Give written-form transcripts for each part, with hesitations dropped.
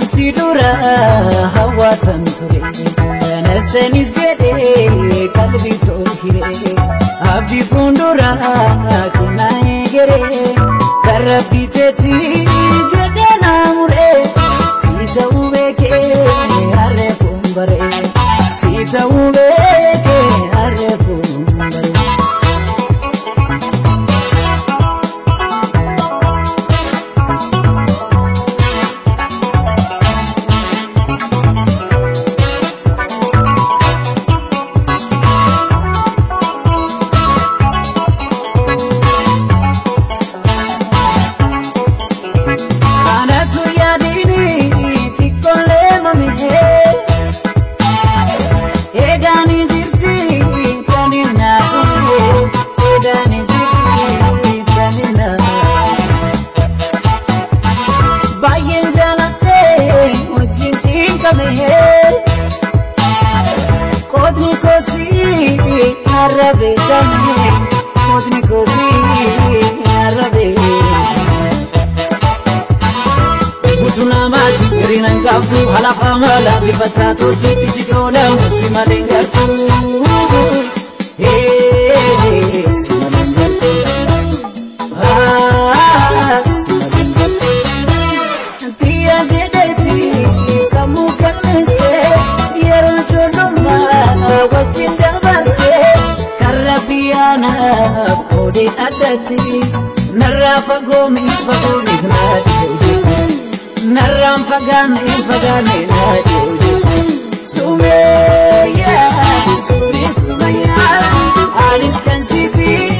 sidura hawatan ture nasani zede kalbi tohire abdi fundura kunai gere karabiteti jedena mure sita ubeke arre kumbare sita ubeke arre kumbare Halafa mala bifatato jipitona simalengatu simalengatu simalengatu tia jedeti samukanse yerojoloma wajinda base karabiana kode adati narafa gomi fagoni gnadi Naram pagane najo Sumeya Sumeya Alis kan siti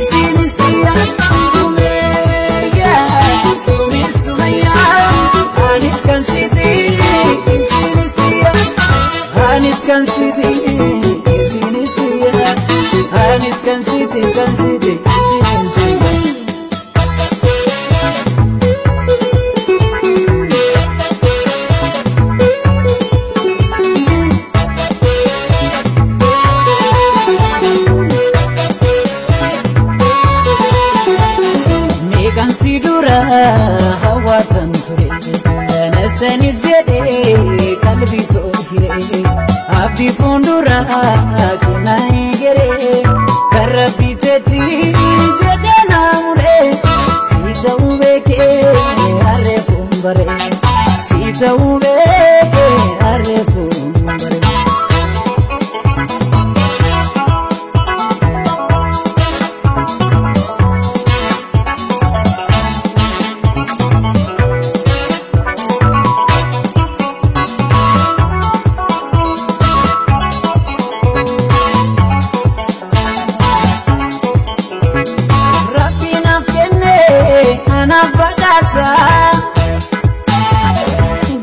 Sinistia Sumeya Sumeya Alis kan siti Sinistia Alis kan siti Sinistia Alis kan siti Sinistia sidura hawatan ture nasani zede kalbi tohire abdi fundura kunai gere karabiteti jedena mure sita ubeke arre kumbare sita ubeke arre kumbare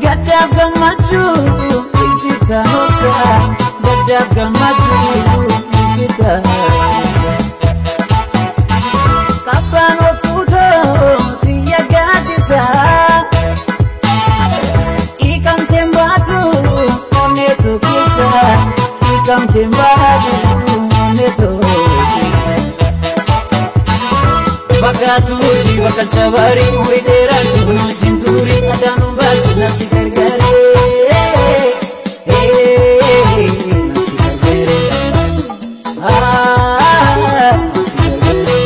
Gadab gamaju isita hota Gadab gamaju isita Kapan okuto tiya gadisa Ikam tembatu oneto kisa Ikam tembatu oneto kisa Bakaturi bakachabari uidera kuno jinturi adanu basi nasi gargare nasi gargare nasi gargare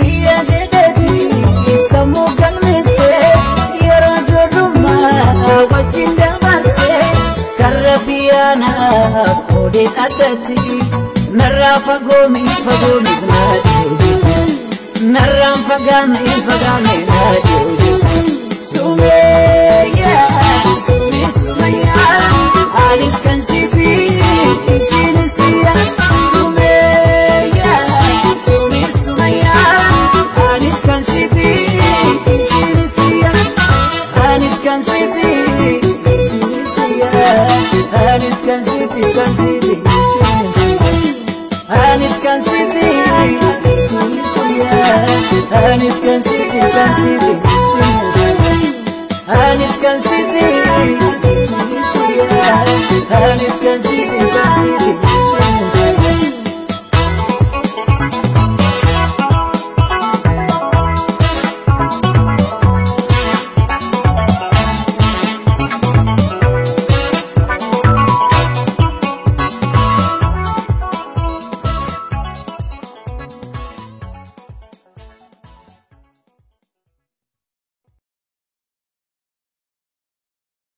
tiya jedeti samukan mese yara joduma wajinda base karabiana kode adati narafa gomi gnadi Naram pagane najo Sumeya Sumeya Alis kan siti Sinistia Sumeya Sumeya Alis kan siti Sinistia Alis kan siti Sinistia Alis kan siti Alis kan siti Anis kan siti Anis kan siti Anis kan siti